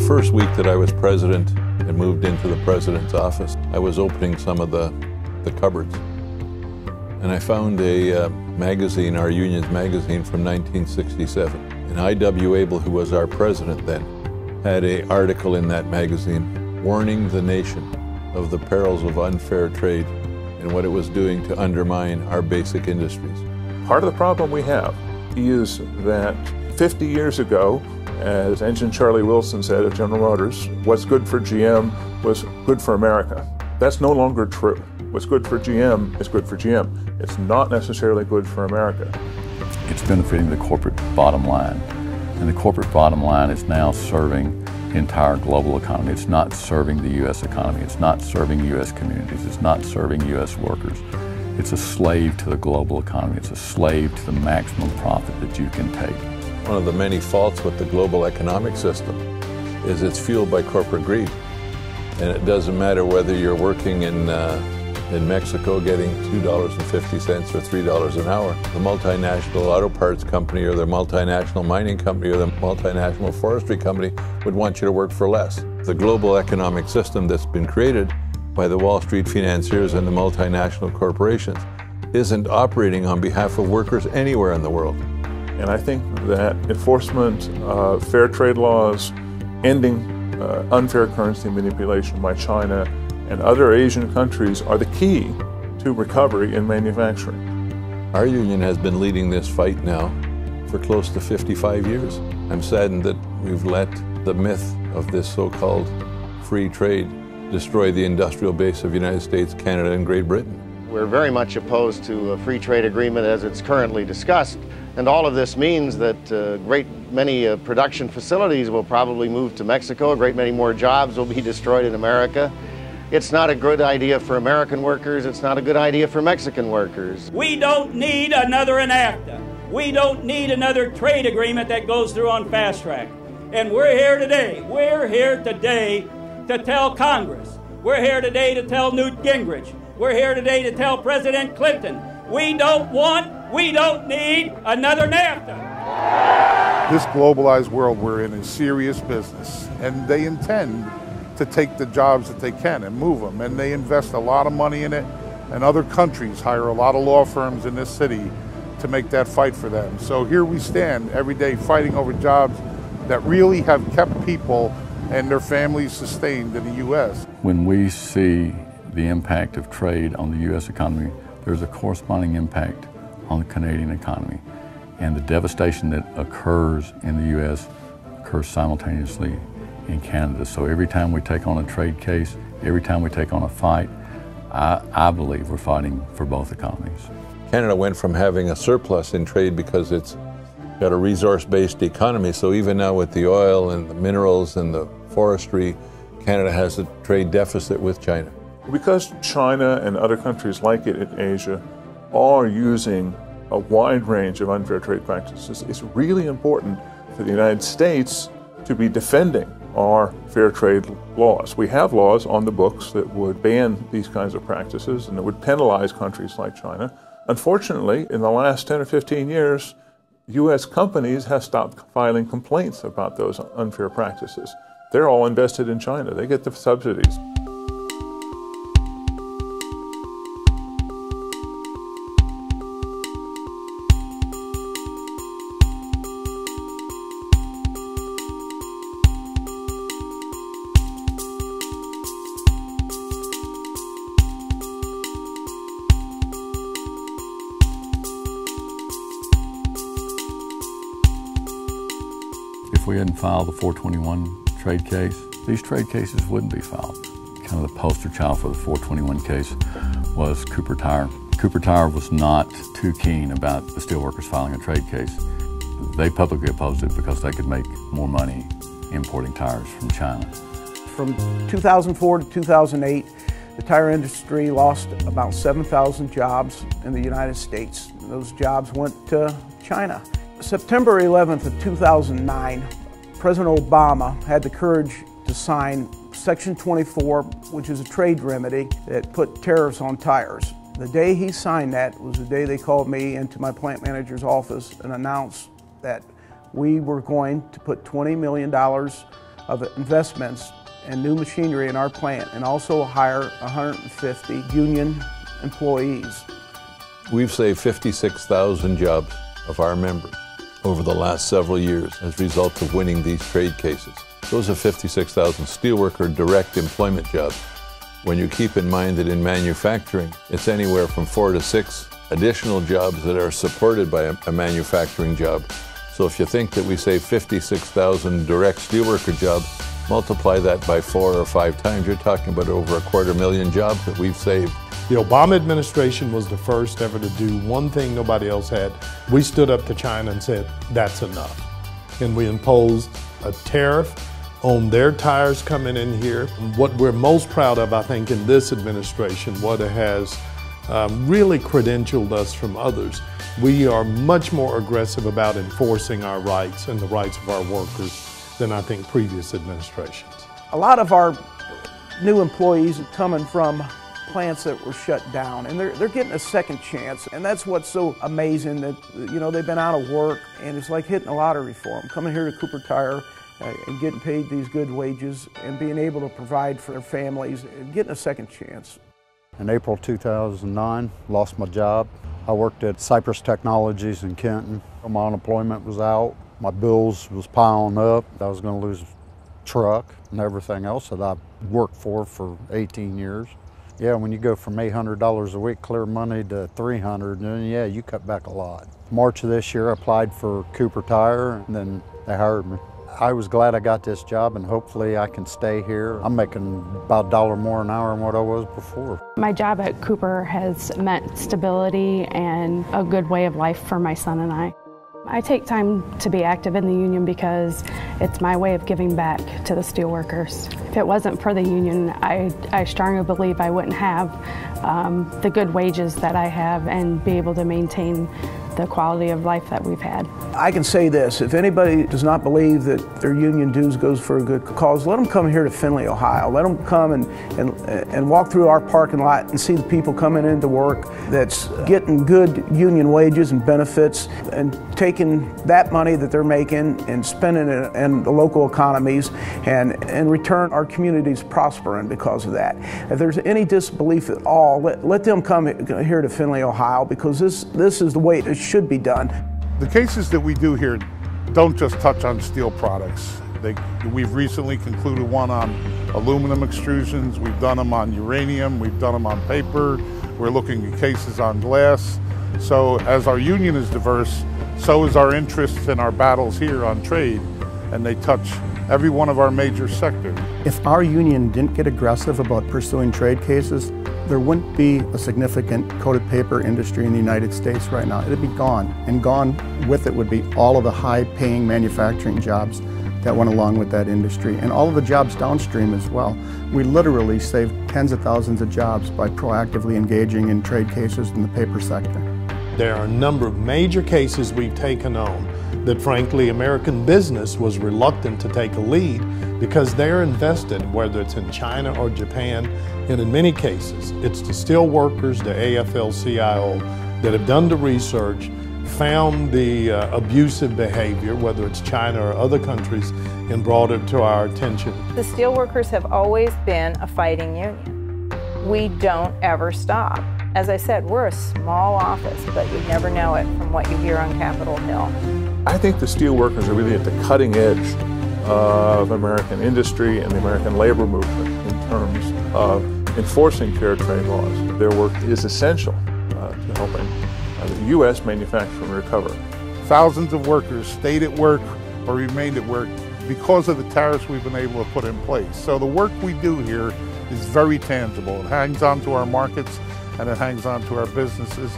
first week that I was president and moved into the president's office, I was opening some of the cupboards. And I found a magazine, our union's magazine from 1967. And I.W. Abel, who was our president then, had an article in that magazine warning the nation of the perils of unfair trade and what it was doing to undermine our basic industries. Part of the problem we have is that 50 years ago, as Ensign Charlie Wilson said of General Motors, what's good for GM was good for America. That's no longer true. What's good for GM is good for GM. It's not necessarily good for America. It's benefiting the corporate bottom line, and the corporate bottom line is now serving the entire global economy. It's not serving the U.S. economy. It's not serving U.S. communities. It's not serving U.S. workers. It's a slave to the global economy. It's a slave to the maximum profit that you can take. One of the many faults with the global economic system is it's fueled by corporate greed. And it doesn't matter whether you're working in Mexico getting $2.50 or $3 an hour. The multinational auto parts company or the multinational mining company or the multinational forestry company would want you to work for less. The global economic system that's been created by the Wall Street financiers and the multinational corporations isn't operating on behalf of workers anywhere in the world. And I think that enforcement of fair trade laws, ending unfair currency manipulation by China and other Asian countries are the key to recovery in manufacturing. Our union has been leading this fight now for close to 55 years. I'm saddened that we've let the myth of this so-called free trade destroy the industrial base of the United States, Canada, and Great Britain. We're very much opposed to a free trade agreement as it's currently discussed. And all of this means that a great many production facilities will probably move to Mexico. A great many more jobs will be destroyed in America. It's not a good idea for American workers. It's not a good idea for Mexican workers. We don't need another NAFTA. We don't need another trade agreement that goes through on fast track. And we're here today. We're here today to tell Congress. We're here today to tell Newt Gingrich. We're here today to tell President Clinton. We don't need another NAFTA. This globalized world we're in is serious business, and they intend to take the jobs that they can and move them, and they invest a lot of money in it, and other countries hire a lot of law firms in this city to make that fight for them. So here we stand every day fighting over jobs that really have kept people and their families sustained in the U.S. When we see the impact of trade on the U.S. economy, there's a corresponding impact on the Canadian economy. And the devastation that occurs in the U.S. occurs simultaneously in Canada. So every time we take on a trade case, every time we take on a fight, I believe we're fighting for both economies. Canada went from having a surplus in trade because it's got a resource-based economy, so even now with the oil and the minerals and the forestry, Canada has a trade deficit with China. Because China and other countries like it in Asia are using a wide range of unfair trade practices, it's really important for the United States to be defending our fair trade laws. We have laws on the books that would ban these kinds of practices and that would penalize countries like China. Unfortunately, in the last 10 or 15 years, U.S. companies have stopped filing complaints about those unfair practices. They're all invested in China. They get the subsidies. If we hadn't filed the 421 trade case, these trade cases wouldn't be filed. Kind of the poster child for the 421 case was Cooper Tire. Cooper Tire was not too keen about the steelworkers filing a trade case. They publicly opposed it because they could make more money importing tires from China. From 2004 to 2008, the tire industry lost about 7,000 jobs in the United States. Those jobs went to China. September 11th of 2009, President Obama had the courage to sign Section 24, which is a trade remedy that put tariffs on tires. The day he signed that was the day they called me into my plant manager's office and announced that we were going to put $20 million of investments and new machinery in our plant, and also hire 150 union employees. We've saved 56,000 jobs of our members over the last several years as a result of winning these trade cases. Those are 56,000 steelworker direct employment jobs. When you keep in mind that in manufacturing, it's anywhere from 4 to 6 additional jobs that are supported by a manufacturing job. So if you think that we save 56,000 direct steelworker jobs, multiply that by 4 or 5 times, you're talking about over 250,000 jobs that we've saved. The Obama administration was the first ever to do one thing nobody else had. We stood up to China and said, that's enough. And we imposed a tariff on their tires coming in here. What we're most proud of, I think, in this administration, what it has really credentialed us from others, we are much more aggressive about enforcing our rights and the rights of our workers than I think previous administrations. A lot of our new employees are coming from plants that were shut down, and they're getting a second chance, and that's what's so amazing, that they've been out of work, and it's like hitting a lottery for them, coming here to Cooper Tire and getting paid these good wages and being able to provide for their families and getting a second chance. In April 2009, lost my job. I worked at Cypress Technologies in Kenton. My unemployment was out. My bills was piling up. I was going to lose a truck and everything else that I worked for 18 years. Yeah, when you go from $800 a week clear money to $300, then yeah, you cut back a lot. March of this year, I applied for Cooper Tire, and then they hired me. I was glad I got this job, and hopefully I can stay here. I'm making about $1 more an hour than what I was before. My job at Cooper has meant stability and a good way of life for my son and I. I take time to be active in the union because it's my way of giving back to the steelworkers. If it wasn't for the union, I strongly believe I wouldn't have the good wages that I have and be able to maintain the quality of life that we've had. I can say this, if anybody does not believe that their union dues goes for a good cause, let them come here to Findlay, Ohio. Let them come and walk through our parking lot and see the people coming into work that's getting good union wages and benefits, and taking that money that they're making and spending it in the local economies, and in return our communities prospering because of that. If there's any disbelief at all, let them come here to Findlay, Ohio, because this is the way it should be done. The cases that we do here don't just touch on steel products. We've recently concluded one on aluminum extrusions, we've done them on uranium, we've done them on paper, we're looking at cases on glass. So as our union is diverse, so is our interest in our battles here on trade, and they touch every one of our major sectors. If our union didn't get aggressive about pursuing trade cases, there wouldn't be a significant coated paper industry in the United States right now. It'd be gone, and gone with it would be all of the high-paying manufacturing jobs that went along with that industry, and all of the jobs downstream as well. We literally saved tens of thousands of jobs by proactively engaging in trade cases in the paper sector. There are a number of major cases we've taken on that, frankly, American business was reluctant to take a lead because they're invested, whether it's in China or Japan, and in many cases, it's the steel workers, the AFL-CIO, that have done the research, found the abusive behavior, whether it's China or other countries, and brought it to our attention. The steelworkers have always been a fighting union. We don't ever stop. As I said, we're a small office, but you never know it from what you hear on Capitol Hill. I think the steelworkers are really at the cutting edge of American industry and the American labor movement in terms of enforcing fair trade laws. Their work is essential to helping the U.S. manufacture and recover. Thousands of workers stayed at work or remained at work because of the tariffs we've been able to put in place. So the work we do here is very tangible. It hangs on to our markets, and it hangs on to our businesses,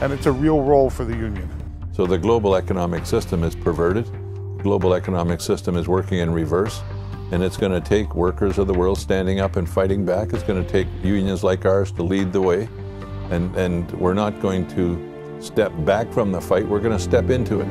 and it's a real role for the union. So the global economic system is perverted. The global economic system is working in reverse, and it's going to take workers of the world standing up and fighting back. It's going to take unions like ours to lead the way, and we're not going to step back from the fight. We're going to step into it.